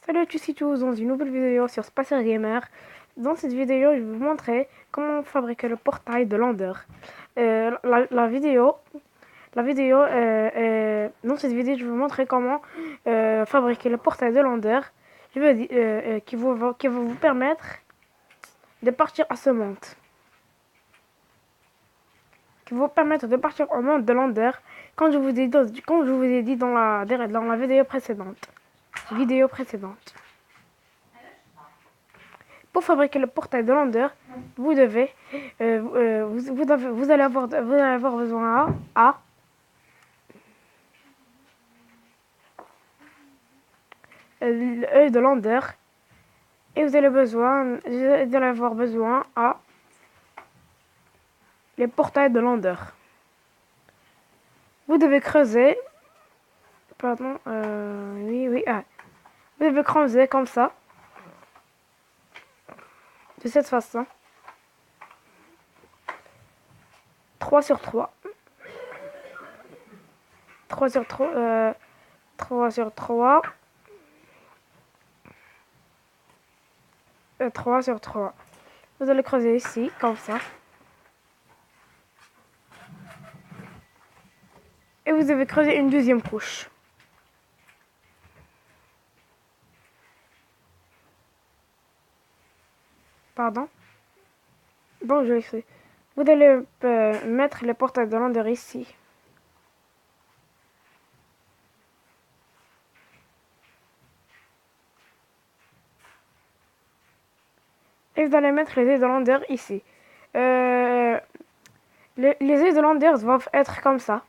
Salut à tous et tous dans une nouvelle vidéo sur Spacer Gamer. Dans cette vidéo, je vais vous montrer comment fabriquer le portail de l'Ender. Dans cette vidéo, je vais vous montrer comment fabriquer le portail de l'Ender qui va vous permettre de partir à ce monde. Qui va vous permettre de partir au monde de l'Ender quand je vous ai dit dans la vidéo précédente. Pour fabriquer le portail de l'Ender, vous allez avoir besoin l'œil de l'Ender et vous allez avoir besoin à les portails de l'Ender. Vous devez creuser, pardon, vous devez creuser comme ça, de cette façon, 3 sur 3. 3 sur 3, 3 sur 3, 3 sur 3. Vous allez creuser ici, comme ça. Et vous devez creuser une deuxième couche. Pardon. Bon, je l'ai fait. Vous allez mettre les portails de l'Ender ici. Et vous allez mettre les œufs de l'Ender ici. Les œufs de l'Ender doivent être comme ça.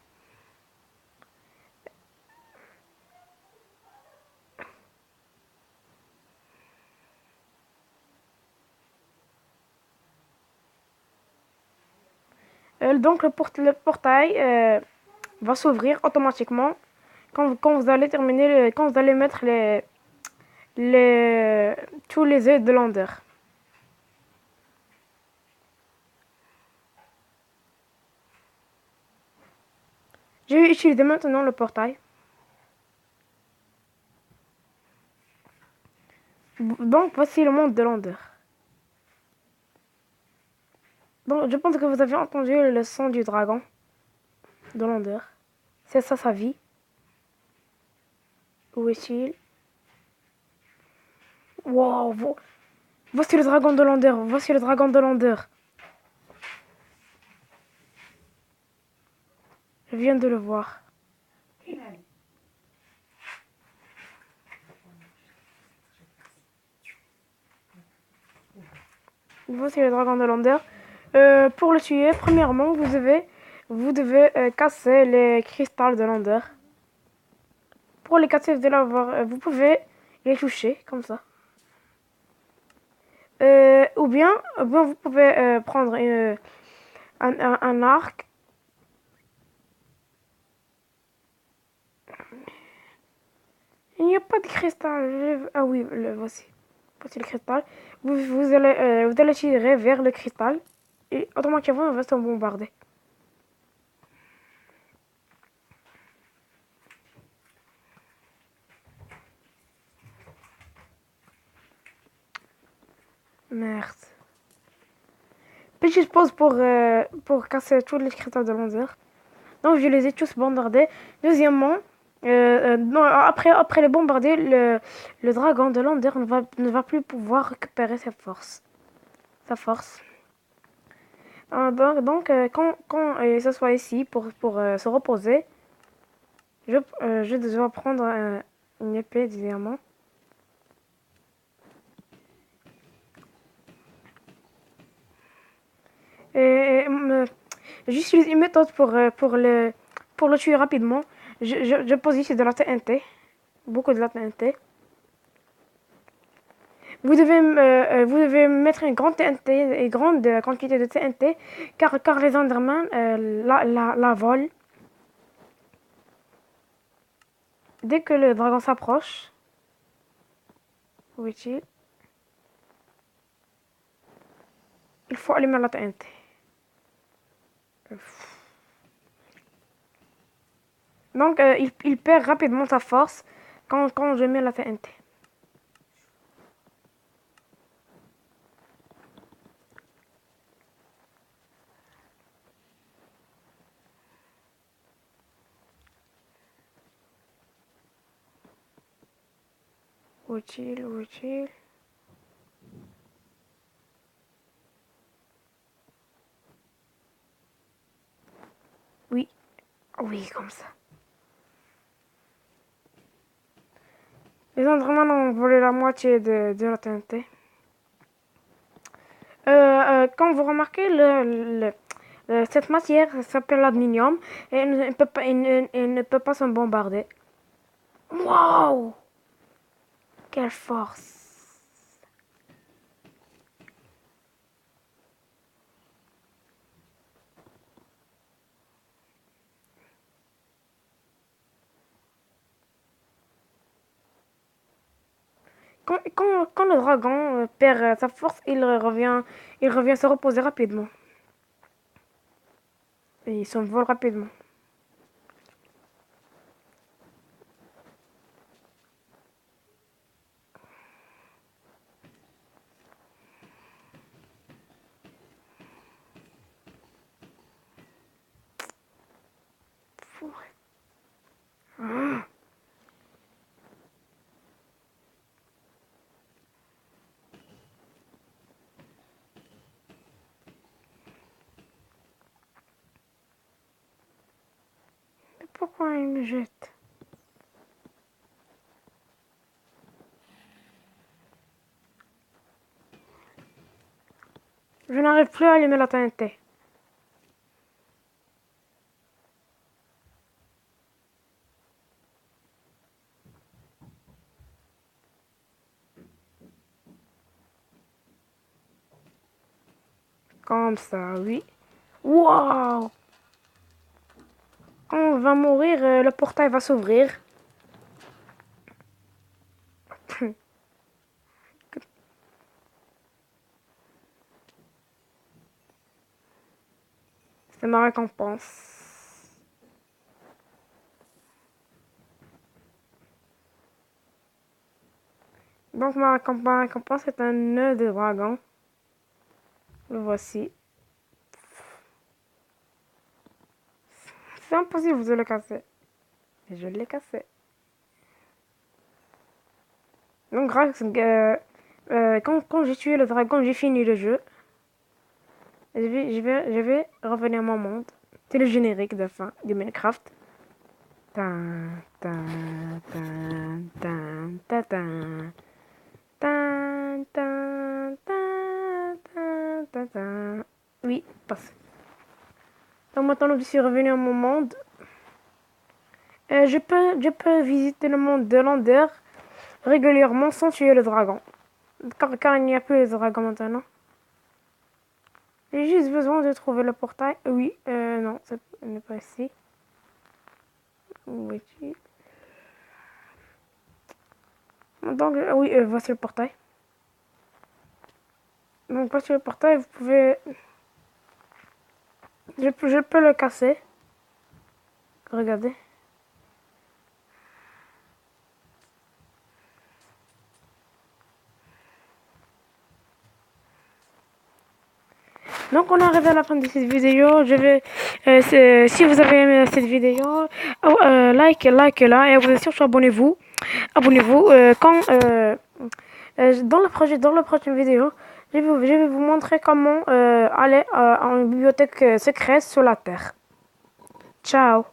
Donc le portail va s'ouvrir automatiquement quand vous allez quand vous allez mettre tous les œufs de l'Ender. Je vais utiliser maintenant le portail. Donc voici le monde de l'Ender. Donc je pense que vous avez entendu le son du dragon de l'Ender. C'est ça sa vie. Où est-il? Wow, voici le dragon de l'Ender. Voici le dragon de l'Ender. Je viens de le voir. Voici le dragon de l'Ender. Pour le tuer, premièrement, vous devez casser les cristals de l'Ender. Pour les casser, vous pouvez les toucher comme ça. Ou bien vous pouvez prendre un arc. Il n'y a pas de cristal. Ah oui, voici. Voici le cristal. Vous allez tirer vers le cristal. Et automatiquement, il va se bombarder. Merde. Petite pause pour casser tous les cristals de l'Ender. Donc je les ai tous bombardés. Deuxièmement, après les bombarder, le dragon de l'Ender ne va plus pouvoir récupérer sa force. Donc quand il s'assoit ici pour se reposer, je dois prendre une épée de diamant. Et j'utilise une méthode pour le tuer rapidement. Je pose ici de la TNT, beaucoup de la TNT. Vous devez mettre une grande TNT, une grande quantité de TNT, car les Enderman la volent. Dès que le dragon s'approche, où est-il? Il faut allumer la TNT. Donc il perd rapidement sa force quand je mets la TNT. Où est-il? Où est-il? Oui. Oui, comme ça. Les Enderman ont volé la moitié de la TNT. Quand vous remarquez, cette matière s'appelle l'adminium et elle ne peut pas se bombarder. Waouh! Quelle force! Quand le dragon perd sa force, il revient se reposer rapidement. Et il s'envole rapidement. Ah. Mais pourquoi il me jette? Je n'arrive plus à allumer la TNT. Comme ça, oui. Waouh! Quand on va mourir, le portail va s'ouvrir. C'est ma récompense. Donc ma récompense est un nœud de dragon. Le voici. C'est impossible de le casser. Et je l'ai cassé. Donc quand j'ai tué le dragon, j'ai fini le jeu. Je vais revenir à mon monde. C'est le générique de fin de Minecraft. Tan, tan, tan, tan, tan, tan. Tan, tan, tan, tan, tan, tan. Oui, passe. Donc maintenant, je suis revenu à mon monde. Je peux visiter le monde de l'Ender régulièrement sans tuer le dragon. Car il n'y a plus de dragon maintenant. J'ai juste besoin de trouver le portail. Oui, non, ce n'est pas ici. Où est-il? Donc, oui, voici le portail. Donc, voici le portail, vous pouvez... je peux le casser. Regardez. Donc on est arrivé à la fin de cette vidéo. Si vous avez aimé cette vidéo, like là et bien sûr abonnez-vous. Abonnez-vous. Dans la prochaine vidéo, je vais vous montrer comment aller à une bibliothèque secrète sur la Terre. Ciao.